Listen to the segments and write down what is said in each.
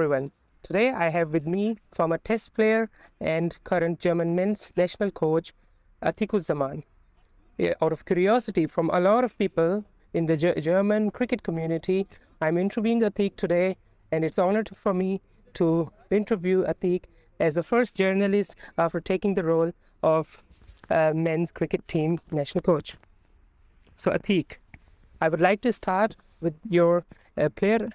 everyone. Today I have with me former test player and current German men's national coach Atiq Zaman. Out of curiosity from a lot of people in the German cricket community, I'm interviewing Atiq today, and it's an honor for me to interview Atiq as the first journalist after taking the role of men's cricket team national coach. So Atiq, I would like to start with your player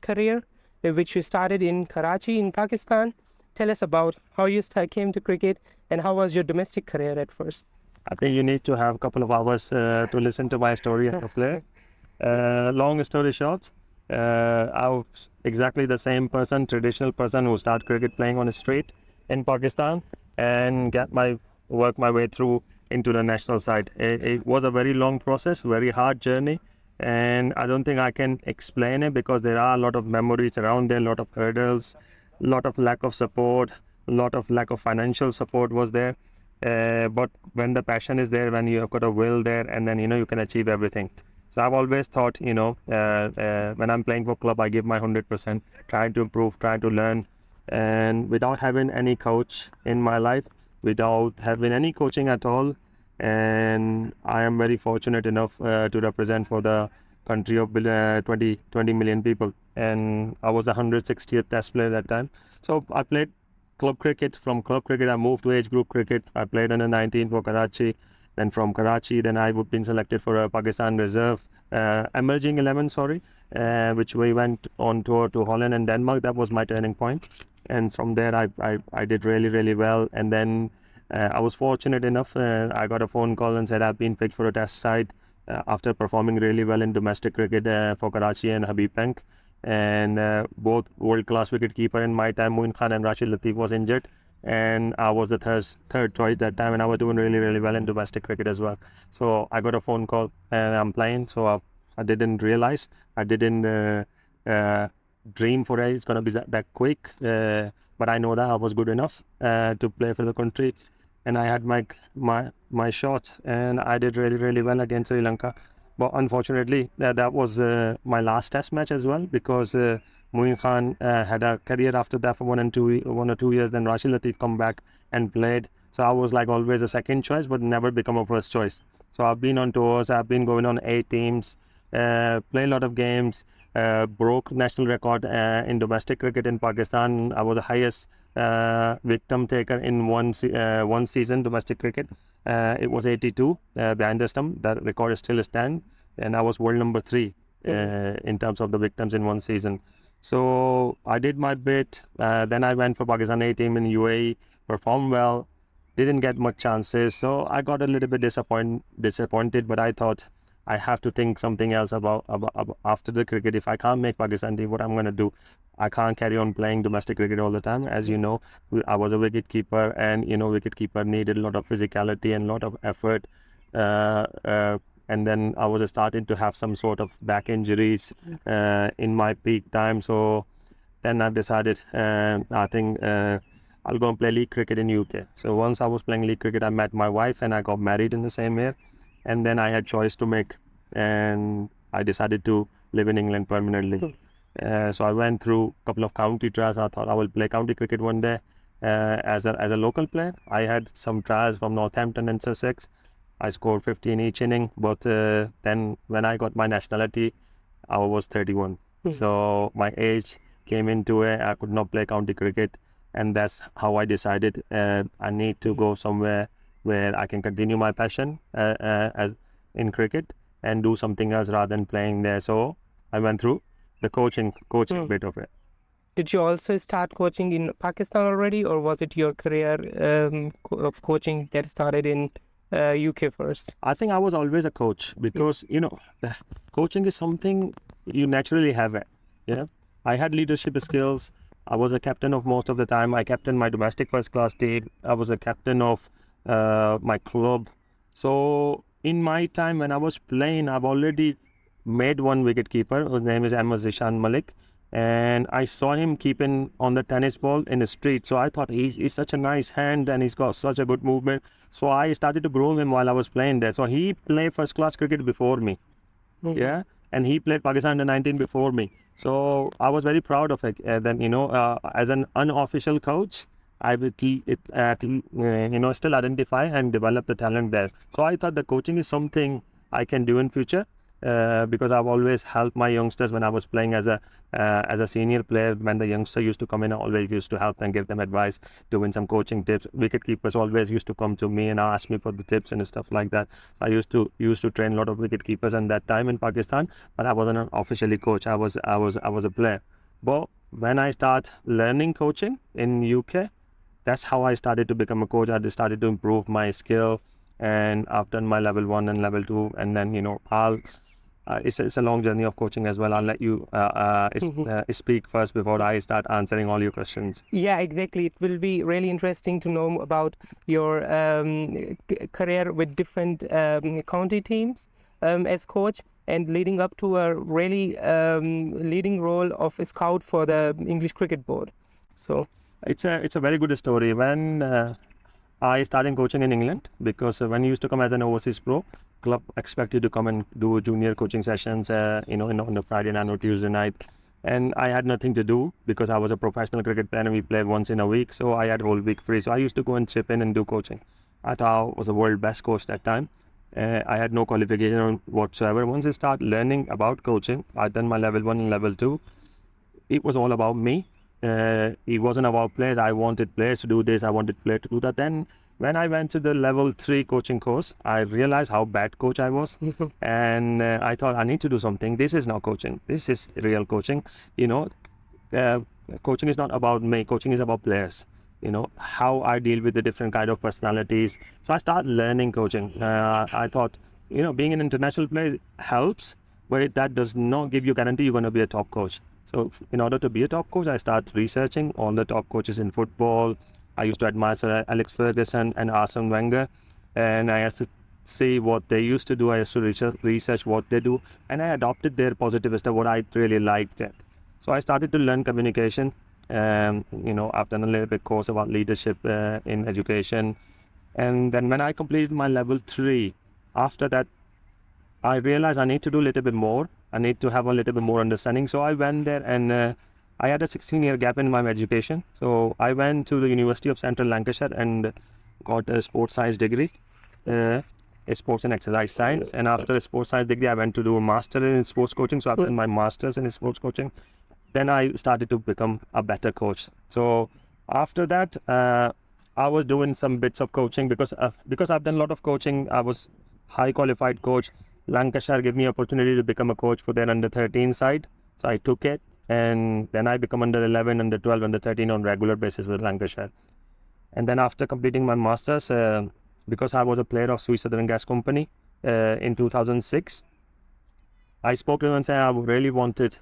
career, which you started in Karachi in Pakistan. Tell us about how you came to cricket and how was your domestic career at first. I think you need to have a couple of hours to listen to my story as a player. Long story short, I was exactly the same person, traditional person who started cricket playing on the street in Pakistan and work my way through into the national side. It was a very long process, very hard journey, and I don't think I can explain it because there are a lot of memories around there, a lot of hurdles, a lot of lack of support, a lot of lack of financial support was there. But when the passion is there, when you have got a will there, and then you can achieve everything. So I've always thought, when I'm playing for club, I give my 100%, trying to improve, trying to learn, and without having any coach in my life, without having any coaching at all, and I am very fortunate enough to represent for the country of 20 million people, and I was the 160th test player that time. So I played club cricket. From club cricket I moved to age group cricket. I played under 19 for Karachi. Then from Karachi, then I would been selected for a Pakistan reserve emerging 11, which we went on tour to Holland and Denmark. That was my turning point, and from there I did really well. And then I was fortunate enough, I got a phone call and said I've been picked for a test side after performing really well in domestic cricket for Karachi and Habib Bank. And both world-class wicketkeeper in my time, Moin Khan and Rashid Latif, was injured, and I was the third choice that time, and I was doing really well in domestic cricket as well. So I got a phone call and I'm playing. So I didn't realize, I didn't dream for it. It's gonna be that quick, but I know that I was good enough to play for the country, and I had my shot, and I did really well against Sri Lanka. But unfortunately, that was my last test match as well, because Moin Khan had a career after that for 1 or 2 years. Then Rashid Latif come back and played. So I was like always a second choice, but never become a first choice. So I've been on tours, I've been going on 8 teams, play a lot of games, broke national record in domestic cricket in Pakistan. I was the highest victim taker in one season domestic cricket. It was 82 behind the stump. That record is still stand, and I was world number 3 in terms of the victims in one season. So I did my bit. Then I went for Pakistan A team in UAE, performed well, didn't get much chances. So I got a little bit disappointed, but I thought I have to think something else about after the cricket. If I can't make Pakistan team, what I'm going to do? I can't carry on playing domestic cricket all the time. As you know, I was a wicket keeper, and wicket keeper needed a lot of physicality and a lot of effort. And then I was starting to have some sort of back injuries in my peak time. So then I've decided, I think I'll go and play league cricket in UK. So once I was playing league cricket, I met my wife and I got married in the same year. And then I had choice to make, and I decided to live in England permanently. So I went through a couple of county trials. I thought I will play county cricket one day as a local player. I had some trials from Northampton and Sussex. I scored 50 in each inning, but then when I got my nationality, I was 31. So my age came into it. I could not play county cricket, and that's how I decided I need to go somewhere where I can continue my passion as in cricket and do something else rather than playing there. So I went through the coaching bit of it. Did you also start coaching in Pakistan already, or was it your career of coaching that started in UK first? I think I was always a coach because coaching is something you naturally have it. I had leadership skills. I was a captain of most of the time. I captained my domestic first class team. I was a captain of my club. So in my time when I was playing, I've already made one wicket keeper whose name is Ahmed Zishan Malik, and I saw him keeping on the tennis ball in the street. So I thought he's such a nice hand and he's got such a good movement. So I started to groom him while I was playing there. So he played first class cricket before me. And he played Pakistan under 19 before me. So I was very proud of it. Then as an unofficial coach, I will still identify and develop the talent there. So I thought the coaching is something I can do in future. Because I've always helped my youngsters when I was playing as a senior player. When the youngster used to come in, I always used to help them, give them advice, doing some coaching tips. Wicket keepers always used to come to me and ask me for the tips and stuff like that. So I used to train a lot of wicket keepers in that time in Pakistan, but I wasn't an officially coach. I was a player. But when I start learning coaching in UK, that's how I started to become a coach. I just started to improve my skill, and I've done my level 1 and level 2, and then I'll it's a long journey of coaching as well. I'll let you speak first before I start answering all your questions. Yeah, exactly. It will be really interesting to know about your career with different county teams as coach, and leading up to a really leading role of a scout for the English Cricket Board. So It's a very good story. When I started coaching in England, because when you used to come as an overseas pro, club expect you to come and do junior coaching sessions, on a Friday night or Tuesday night. And I had nothing to do because I was a professional cricket player and we played once in a week. So I had whole week free. So I used to go and chip in and do coaching. I thought I was the world best coach that time. I had no qualification whatsoever. Once I start learning about coaching, I'd done my level 1 and level 2. It was all about me. It wasn't about players. I wanted players to do this. I wanted players to do that. Then when I went to the level 3 coaching course, I realized how bad coach I was. And I thought I need to do something. This is not coaching. This is real coaching. You know, uh, Coaching is not about me. Coaching is about players. How I deal with the different kind of personalities. So I started learning coaching. I thought, being an international player helps, but that does not give you guarantee you're going to be a top coach. So in order to be a top coach, I start researching all the top coaches in football. I used to admire Sir Alex Ferguson and Arsene Wenger, and I used to see what they used to do. I used to research what they do, and I adopted their positive stuff, what I really liked. So I started to learn communication. I've done a little bit course about leadership in education, and then when I completed my level 3, after that I realized I need to do a little bit more. I need to have a little bit more understanding. So I went there, and I had a 16-year gap in my education. So I went to the University of Central Lancashire and got a sports science degree, a sports and exercise science. And after a sports science degree, I went to do a master in sports coaching. So I've done my master's in sports coaching. Then I started to become a better coach. So after that, I was doing some bits of coaching because I've done a lot of coaching. I was high qualified coach. Lancashire gave me opportunity to become a coach for their under 13 side. So I took it, and then I become under 11, under 12, under 13 on regular basis with Lancashire. And then after completing my masters, because I was a player of Swiss Southern Gas Company in 2006, I spoke to them and said I really wanted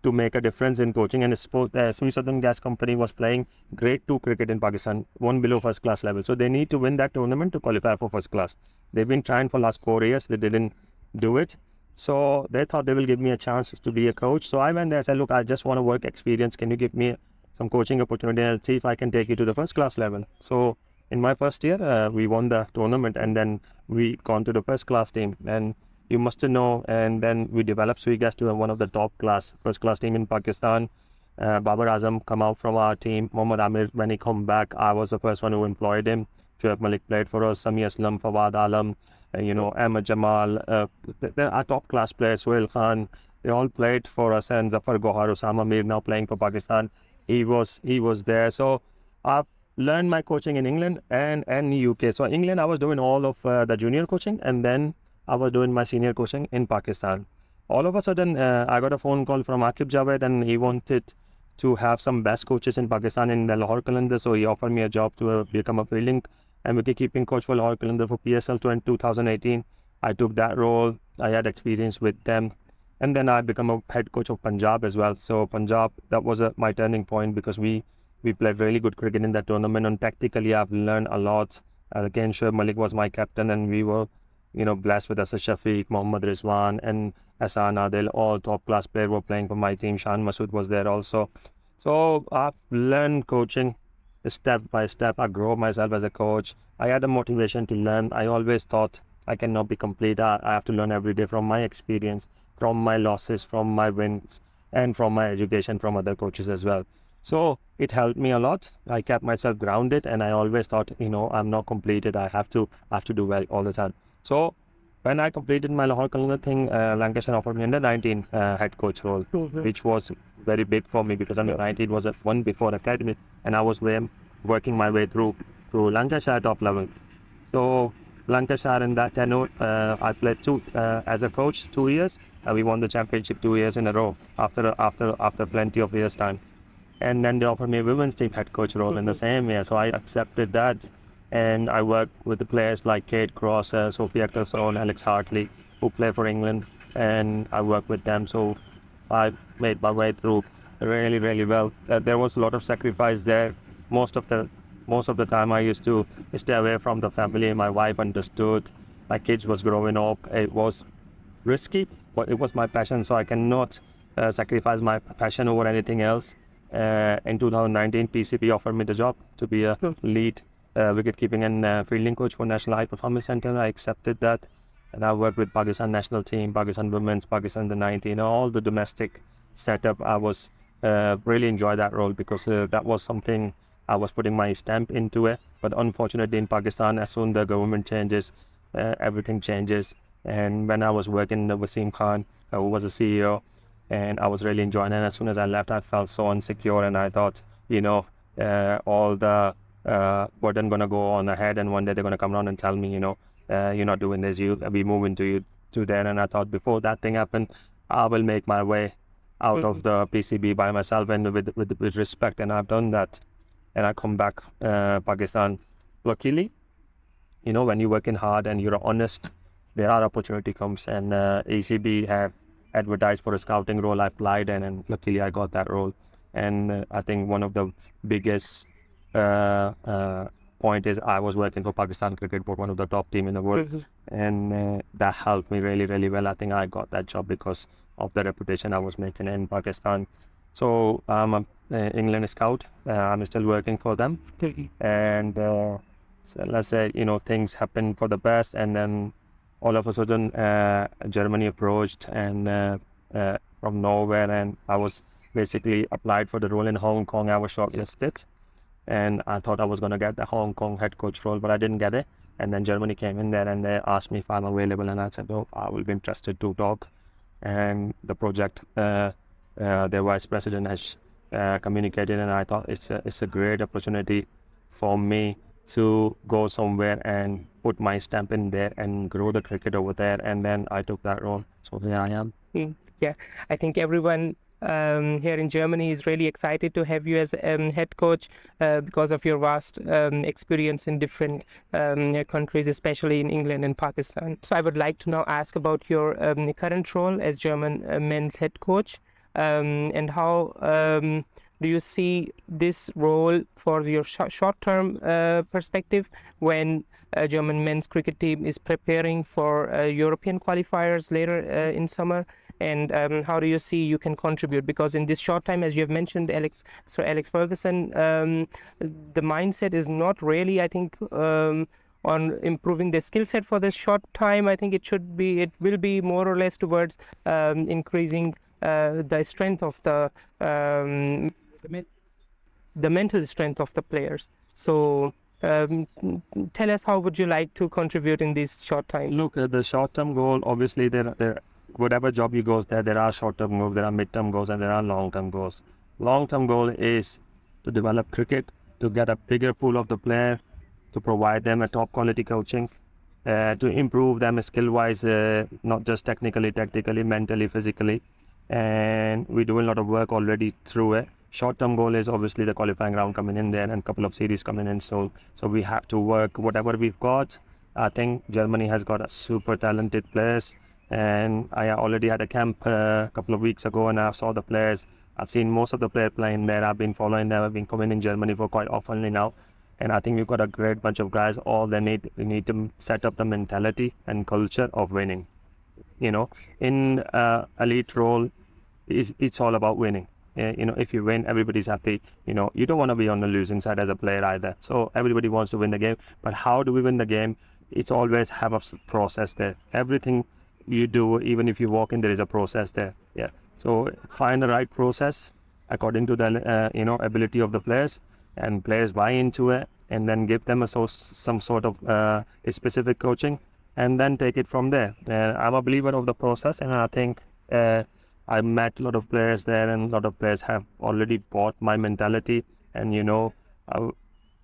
to make a difference in coaching, and Swiss Southern Gas Company was playing grade 2 cricket in Pakistan, one below first class level. So they need to win that tournament to qualify for first class. They've been trying for last 4 years. They didn't do it. So they thought they will give me a chance to be a coach. So I went there and said, look, I just want to work experience. Can you give me some coaching opportunity and see if I can take you to the first class level? So in my first year, we won the tournament, and then we gone to the first class team. And you must know, and then we developed Swigas to one of the top class, first class team in Pakistan. Babar Azam come out from our team. Mohammad Amir, when he come back, I was the first one who employed him. Shoaib Malik played for us, Sami Aslam, Fawad Alam, Ahmed Jamal. They're our top class players, Sohail Khan. They all played for us, and Zafar Gohar, Osama Mir now playing for Pakistan. He was there. So I've learned my coaching in England and UK. So England, I was doing all of the junior coaching, and then I was doing my senior coaching in Pakistan. All of a sudden, I got a phone call from Aqib Javed, and he wanted to have some best coaches in Pakistan in the Lahore calendar. So he offered me a job to become a fielding and wicket-keeping coach for Lahore calendar for PSL 2018. I took that role. I had experience with them. And then I become a head coach of Punjab as well. So Punjab, that was my turning point, because we played really good cricket in that tournament. And tactically, I've learned a lot. Again, Shoaib Malik was my captain, and we were blessed with Asad Shafiq, Mohammad Rizwan, and Hassan Adil, all top class players were playing for my team. Shan Masood was there also. So I've learned coaching step by step. I grow myself as a coach. I had a motivation to learn. I always thought I cannot be complete. I have to learn every day from my experience, from my losses, from my wins. and from my education from other coaches as well. So it helped me a lot. I kept myself grounded, and I always thought, I'm not completed. I have to do well all the time. So when I completed my Lahore Kalina thing, Lancashire offered me under 19 head coach role, which was very big for me because under 19 was a one before academy, and I was working my way through Lancashire top level. So Lancashire in that tenure, I played as a coach 2 years. We won the championship 2 years in a row after plenty of years time. And then they offered me a women's team head coach role in the same year. So I accepted that, and I worked with the players like Kate Cross, Sophie Ecclestone, Alex Hartley, who play for England, and I worked with them. So I made my way through really, really well. There was a lot of sacrifice there. Most of the time I used to stay away from the family. My wife understood. My kids was growing up. It was risky, but it was my passion, so I cannot sacrifice my passion over anything else. In 2019, PCB offered me the job to be a lead wicket keeping and fielding coach for National High Performance Center. I accepted that, and I worked with Pakistan national team, Pakistan women's, Pakistan the 19, all the domestic setup. I was really enjoyed that role because that was something I was putting my stamp into it. But unfortunately, in Pakistan, as soon the government changes, everything changes. And when I was working with Wasim Khan, who was a CEO, and I was really enjoying it. And as soon as I left, I felt so insecure, and I thought, all the burden gonna go on ahead, and one day they're gonna come around and tell me, you're not doing this. We moving to there. And I thought before that thing happened, I will make my way out of the PCB by myself and with respect. And I've done that, and I come back Pakistan. Luckily, when you're working hard and you're honest, there are opportunity comes, and ECB have advertised for a scouting role. I applied, and luckily I got that role. And I think one of the biggest point is I was working for Pakistan Cricket Board, one of the top team in the world, and that helped me really, really well. I think I got that job because of the reputation I was making in Pakistan. So I'm a England scout. I'm still working for them, and so let's say things happen for the best, and then all of a sudden Germany approached, and from nowhere, and I was basically applied for the role in Hong Kong. I was shortlisted, and I thought I was going to get the Hong Kong head coach role, but I didn't get it. And then Germany came in there, and they asked me if I'm available, and I said, oh, I will be interested to talk. And the project, their vice president has communicated, and I thought it's a great opportunity for me to go somewhere and put my stamp in there and grow the cricket over there. And then I took that role. So here I am. Yeah, I think everyone here in Germany is really excited to have you as head coach because of your vast experience in different countries, especially in England and Pakistan. So I would like to now ask about your current role as German men's head coach, and how do you see this role for your short-term perspective when German men's cricket team is preparing for European qualifiers later in summer? And how do you see you can contribute? Because in this short time, as you have mentioned, Alex Ferguson, the mindset is not really, I think, on improving the skill set for this short time. I think it will be more or less towards increasing the strength of the mental strength of the players. So tell us, how would you like to contribute in this short time? Look, the short-term goal, obviously, whatever job you go there are short-term goals, there are mid-term goals, and there are long-term goals. Long-term goal is to develop cricket, to get a bigger pool of the player, to provide them a top quality coaching, to improve them skill-wise, not just technically, tactically, mentally, physically. And we're doing a lot of work already through it. Short-term goal is obviously the qualifying round coming in there and a couple of series coming in. So we have to work whatever we've got. I think Germany has got a super talented players, and I already had a camp a couple of weeks ago, and I saw the players. I've seen most of the players playing there. I've been following them. I've been coming in Germany for quite often now, and I think we've got a great bunch of guys. All they need to set up the mentality and culture of winning. In elite role, it's all about winning. If you win, everybody's happy. You don't want to be on the losing side as a player either. So everybody wants to win the game. But how do we win the game? It's always have a process there. Everything you do, even if you walk in, there is a process there. Yeah. So find the right process according to the ability of the players, and players buy into it, and then give them some sort of a specific coaching, and then take it from there. I'm a believer of the process, and I think I met a lot of players there, and a lot of players have already bought my mentality. And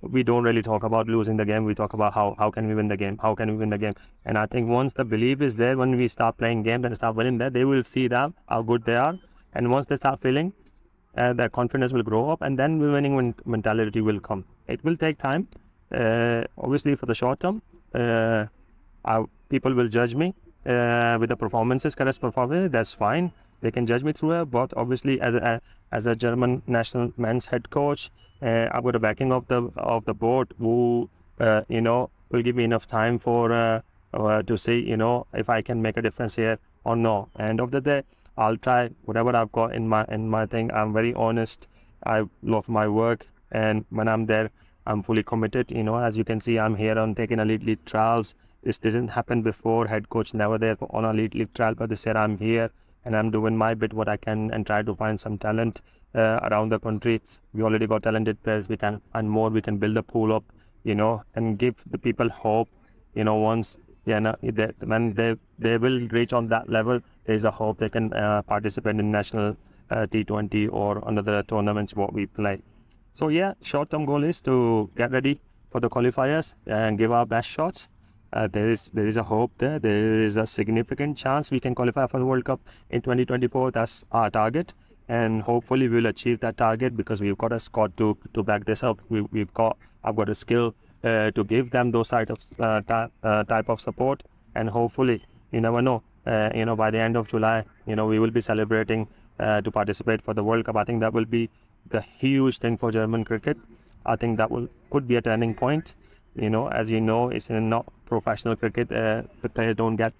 we don't really talk about losing the game. We talk about how can we win the game, how can we win the game. And I think once the belief is there, when we start playing games and start winning there, they will see that how good they are. And once they start feeling, their confidence will grow up, and then the winning mentality will come. It will take time, obviously for the short term. People will judge me with the performances, correct performances. That's fine. They can judge me through it, but obviously as a German national men's head coach, I've got the backing of the board, who will give me enough time for to see if I can make a difference here or no. End of the day, I'll try whatever I've got in my thing. I'm very honest. I love my work, and when I'm there, I'm fully committed. As you can see, I'm here on taking elite league trials. This didn't happen before. Head coach never there on a elite league trial, but this year I'm here, and I'm doing my bit what I can, and try to find some talent around the country. We already got talented players. We can and more. We can build a pool up, and give the people hope. Once when they will reach on that level, there is a hope they can participate in national T20 or another tournaments what we play. So yeah, short-term goal is to get ready for the qualifiers and give our best shots. There is a hope there. There is a significant chance we can qualify for the World Cup in 2024. That's our target, and hopefully we'll achieve that target, because we've got a squad to back this up. I've got a skill to give them those type of support, and hopefully, you never know. By the end of July, we will be celebrating to participate for the World Cup. I think that will be the huge thing for German cricket. I think that could be a turning point. As you know, it's not professional cricket. The players don't get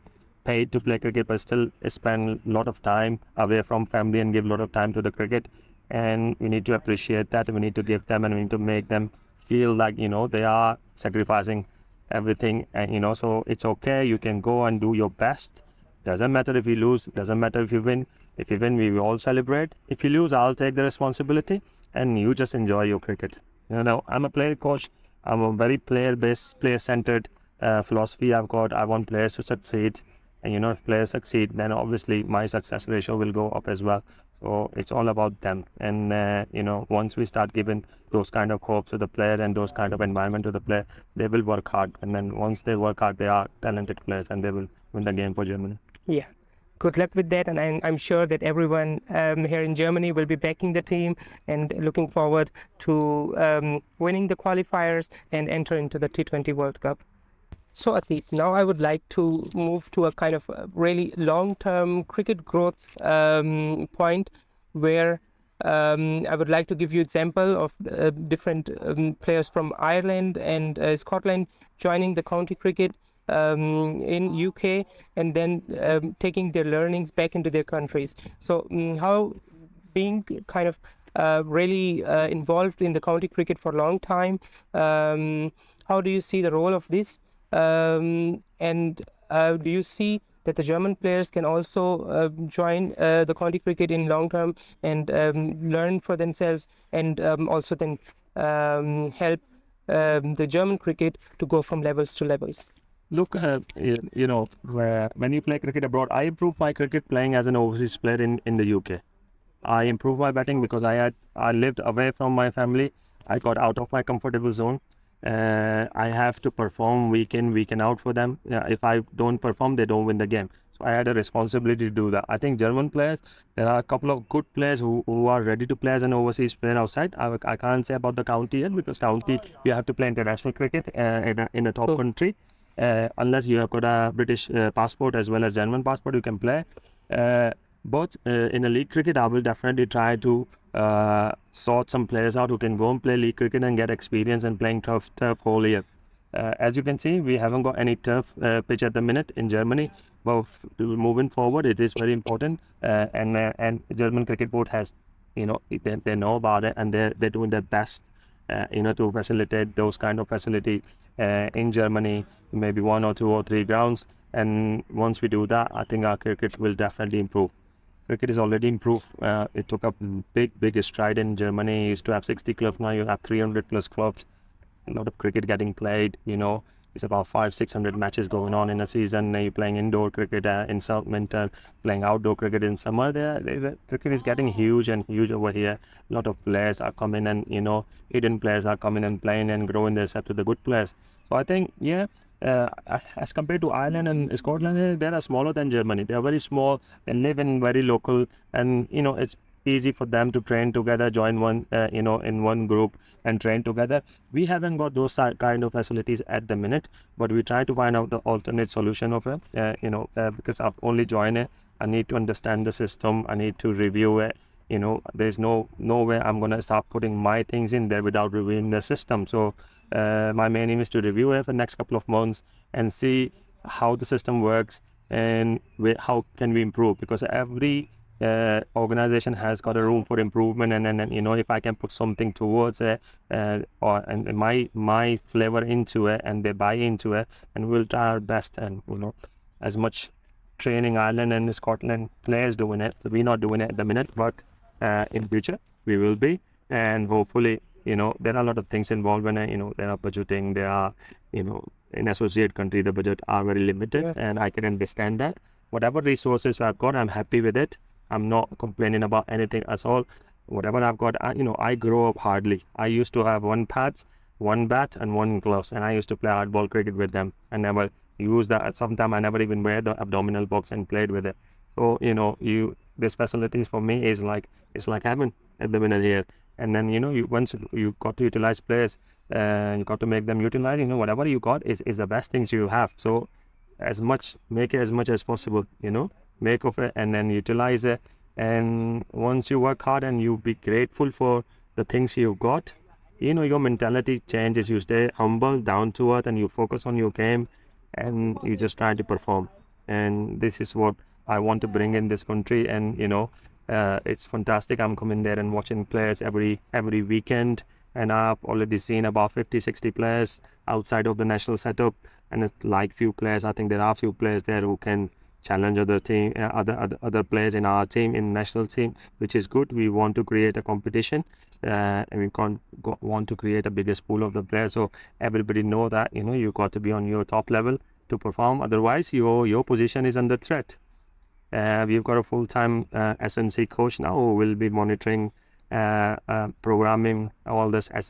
paid to play cricket, but still spend a lot of time away from family and give a lot of time to the cricket. And we need to appreciate that. We need to give them, and we need to make them feel like they are sacrificing everything. And so it's okay. You can go and do your best. Doesn't matter if you lose. Doesn't matter if you win. If you win, we will all celebrate. If you lose, I'll take the responsibility, and you just enjoy your cricket. I'm a player coach. I'm a very player-based, player-centered philosophy I've got. I want players to succeed, and if players succeed, then obviously my success ratio will go up as well. So it's all about them. And once we start giving those kind of hopes to the player and those kind of environment to the player, they will work hard. And then once they work hard, they are talented players, and they will win the game for Germany. Yeah. Good luck with that, and I'm sure that everyone here in Germany will be backing the team and looking forward to winning the qualifiers and enter into the T20 World Cup. So Atiq, now I would like to move to a kind of really long-term cricket growth point, where I would like to give you example of different players from Ireland and Scotland joining the county cricket in UK, and then taking their learnings back into their countries. So how, being kind of really involved in the county cricket for a long time, how do you see the role of this, and do you see that the German players can also join the county cricket in long term and learn for themselves, and also then help the German cricket to go from levels to levels? Look, when you play cricket abroad, I improved my cricket playing as an overseas player in the UK. I improved my batting because I lived away from my family. I got out of my comfortable zone. I have to perform week in, week out for them. If I don't perform, they don't win the game. So I had a responsibility to do that. I think German players, there are a couple of good players who are ready to play as an overseas player outside. I can't say about the county yet, because county, you have to play international cricket in a top country. Unless you have got a British passport as well as German passport, you can play. But in a league cricket, I will definitely try to sort some players out who can go and play league cricket and get experience in playing turf whole year. As you can see, we haven't got any turf pitch at the minute in Germany, but moving forward, it is very important. And German cricket board has, they know about it, and they're doing their best, to facilitate those kind of facility in Germany, maybe 1 or 2 or 3 grounds. And once we do that, I think our cricket will definitely improve. cricket is already improved. It took a big stride in Germany. You used to have 60 clubs, now you have 300 plus clubs. A lot of cricket getting played. It's about 500-600 matches going on in a season. You're playing indoor cricket in South winter, playing outdoor cricket in summer. Cricket is getting huge and huge over here. A lot of players are coming, and hidden players are coming and playing and growing themselves to the good players. So I think, yeah, as compared to Ireland and Scotland, they are smaller than Germany. They are very small. They live in very local, and it's easy for them to train together, join one, in one group and train together. We haven't got those kind of facilities at the minute, but we try to find out the alternate solution of it. Because I've only joined it, I need to understand the system. I need to review it. There's no way I'm gonna start putting my things in there without reviewing the system. So my main aim is to review it for the next couple of months and see how the system works and how can we improve, because every organization has got a room for improvement, and then if I can put something towards it and my flavor into it, and they buy into it, and we'll try our best. And as much training Ireland and Scotland players doing it, so we're not doing it at the minute, but in future we will be. And hopefully there are a lot of things involved when there are budgeting, there are in associate country the budget are very limited. Yeah. And I can understand that. Whatever resources I've got, I'm happy with it. I'm not complaining about anything at all. Whatever I've got, I grow up hardly. I used to have one pads, one bat, and one gloves, and I used to play hardball cricket with them. I never used that. Sometimes I never even wear the abdominal box and played with it. So this facilities for me is like, it's like heaven at the minute here. And then once you got to utilize players, you got to make them utilize. Whatever you got is the best things you have. So make it as much as possible. Make of it and then utilize it. And once you work hard and you be grateful for the things you got, your mentality changes. You stay humble, down to earth, and you focus on your game, and you just try to perform. And this is what I want to bring in this country. And it's fantastic. I'm coming there and watching players every weekend, and I've already seen about 50-60 players outside of the national setup. And like few players, I think there are few players there who can challenge other team, other players in our team, in national team, which is good. We want to create a competition, and we want to create a biggest pool of the players, so everybody know that you got to be on your top level to perform. Otherwise, your position is under threat. We've got a full-time SNC coach now who will be monitoring programming all this as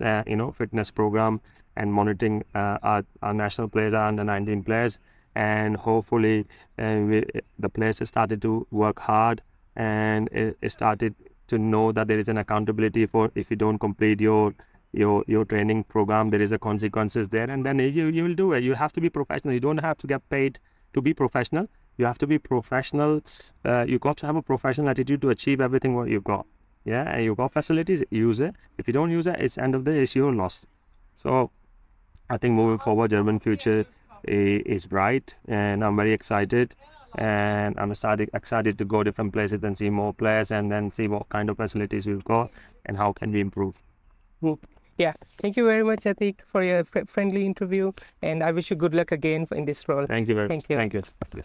fitness program, and monitoring our national players, our under 19 players. And hopefully the players have started to work hard, and it started to know that there is an accountability for, if you don't complete your training program, there is a consequences there, and then you will do it. You have to be professional. You don't have to get paid to be professional. You have to be professional. You got to have a professional attitude to achieve everything what you've got. Yeah, and you got facilities, use it. If you don't use it, it's end of the day, it's your loss. So I think moving forward, German future is bright, and I'm very excited. And I'm excited to go different places and see more players, and then see what kind of facilities we've got and how can we improve. Yeah, thank you very much, Atiq, for your friendly interview, and I wish you good luck again in this role. Thank you very much. Thank you. Thank you.